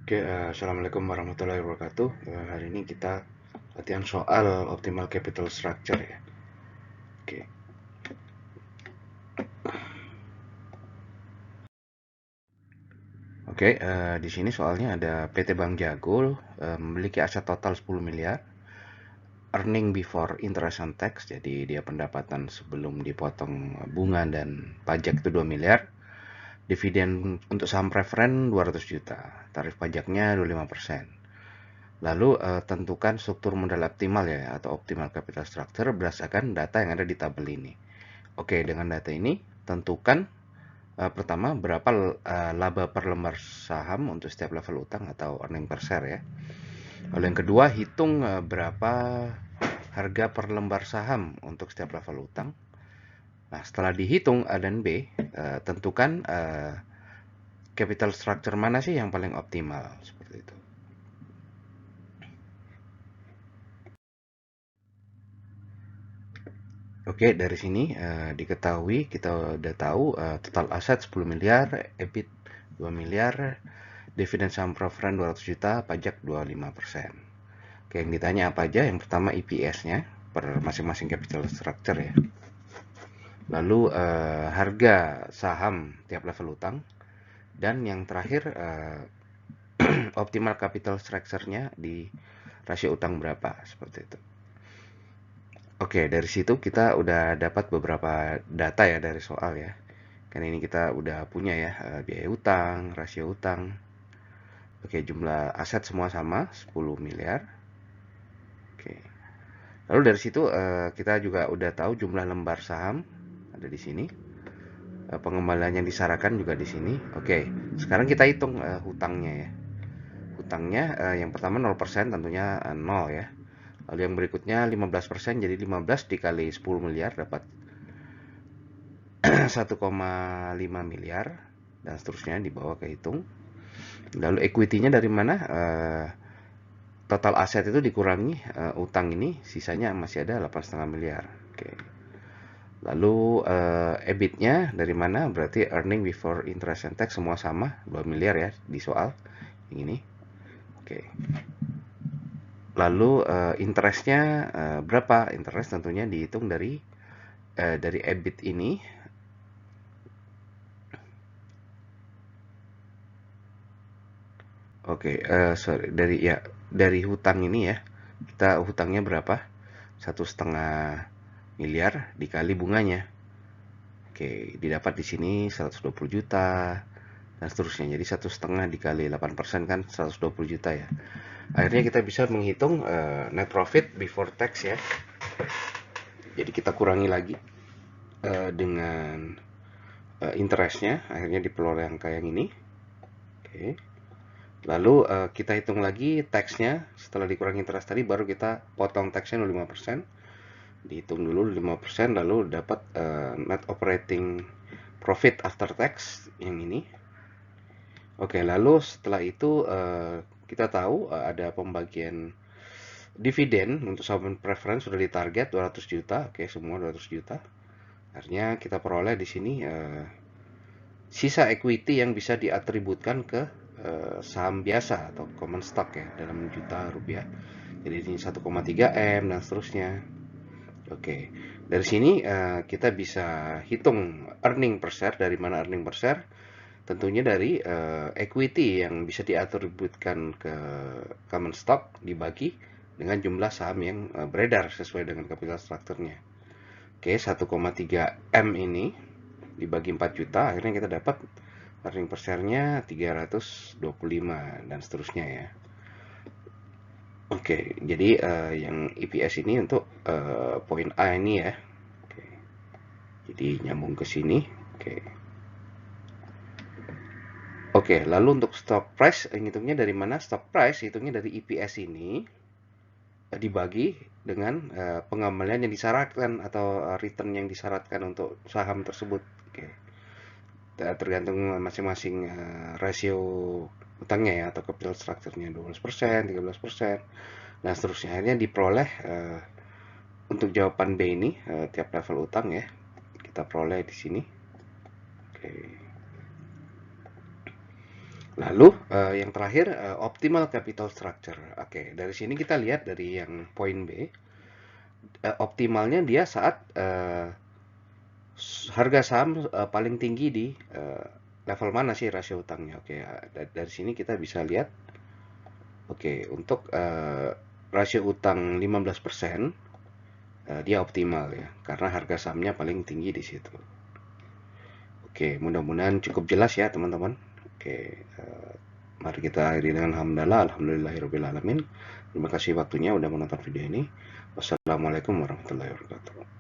Oke, Assalamualaikum warahmatullahi wabarakatuh. Hari ini kita latihan soal optimal capital structure ya. Oke, di sini soalnya ada PT Bank Jago memiliki aset total 10 miliar, earning before interest and tax, jadi dia pendapatan sebelum dipotong bunga dan pajak itu 2 miliar, dividen untuk saham preferen 200 juta, tarif pajaknya 25%. Lalu tentukan struktur modal optimal ya atau optimal capital structure berdasarkan data yang ada di tabel ini. Oke, dengan data ini tentukan pertama berapa laba per lembar saham untuk setiap level utang atau earning per share ya. Lalu yang kedua hitung berapa harga per lembar saham untuk setiap level utang. Nah, setelah dihitung A dan B, tentukan capital structure mana sih yang paling optimal seperti itu. Oke, dari sini diketahui kita udah tahu total aset 10 miliar, EBIT 2 miliar, dividen saham preferen 200 juta, pajak 25%. Oke, yang ditanya apa aja? Yang pertama EPS-nya per masing-masing capital structure ya. Lalu harga saham tiap level utang, dan yang terakhir optimal capital structure-nya di rasio utang berapa, seperti itu. Oke, dari situ kita udah dapat beberapa data ya dari soal ya. Kan ini kita udah punya ya biaya utang, rasio utang. Oke, jumlah aset semua sama 10 miliar. Oke. Lalu dari situ kita juga udah tahu jumlah lembar saham ada di sini. Pengembalian yang disyaratkan juga di sini. Oke, sekarang kita hitung hutangnya ya. Hutangnya yang pertama 0% tentunya 0 ya. Lalu yang berikutnya 15%, jadi 15 dikali 10 miliar dapat 1,5 miliar dan seterusnya di bawah kehitung. Lalu equity-nya dari mana? Total aset itu dikurangi utang ini, sisanya masih ada 8,5 miliar. Oke. Lalu EBIT-nya dari mana? Berarti earning before interest and tax semua sama 2 miliar ya di soal yang ini. Oke. Lalu interest-nya berapa? Interest tentunya dihitung dari EBIT ini. Oke, sorry dari hutang ini ya. Kita hutangnya berapa? 1,5 miliar dikali bunganya. Oke, didapat di sini 120 juta dan seterusnya. Jadi 1,5 dikali 8% kan 120 juta ya. Akhirnya kita bisa menghitung net profit before tax ya. Jadi kita kurangi lagi dengan interestnya, akhirnya diperoleh angka yang ini. Oke. Lalu kita hitung lagi taxnya, setelah dikurangi interest tadi baru kita potong taxnya 5%. Dihitung dulu 5%, lalu dapat net operating profit after tax yang ini. Oke, lalu setelah itu kita tahu ada pembagian dividen untuk saham preference sudah ditarget 200 juta. Oke, semua 200 juta. Artinya kita peroleh di sini sisa equity yang bisa diatributkan ke saham biasa atau common stock ya dalam juta rupiah. Jadi ini 1,3 M dan seterusnya. Oke, dari sini kita bisa hitung earning per share. Dari mana earning per share? Tentunya dari equity yang bisa diatributkan ke common stock dibagi dengan jumlah saham yang beredar sesuai dengan capital structure-nya. Oke, 1,3 M ini dibagi 4 juta, akhirnya kita dapat earning per share-nya 325 dan seterusnya ya. Oke, jadi yang EPS ini untuk poin A ini ya. Oke. Jadi nyambung ke sini. Oke. Oke, lalu untuk stock price hitungnya dari mana? Stock price hitungnya dari EPS ini dibagi dengan pengembalian yang disyaratkan atau return yang disyaratkan untuk saham tersebut. Oke. Tergantung masing-masing rasio utangnya ya atau capital structure-nya 12%, 13%. Nah, seterusnya akhirnya diperoleh untuk jawaban B ini tiap level utang ya. Kita peroleh di sini. Oke. Lalu yang terakhir optimal capital structure. Oke, dari sini kita lihat dari yang poin B, optimalnya dia saat harga saham paling tinggi di level mana sih rasio utangnya. Oke, dari sini kita bisa lihat. Oke, untuk rasio utang 15%, dia optimal ya, karena harga sahamnya paling tinggi di situ. Oke, mudah-mudahan cukup jelas ya teman-teman. Oke, mari kita akhiri dengan hamdalah, alhamdulillahirabbil alamin. Terima kasih waktunya udah menonton video ini. Wassalamualaikum warahmatullahi wabarakatuh.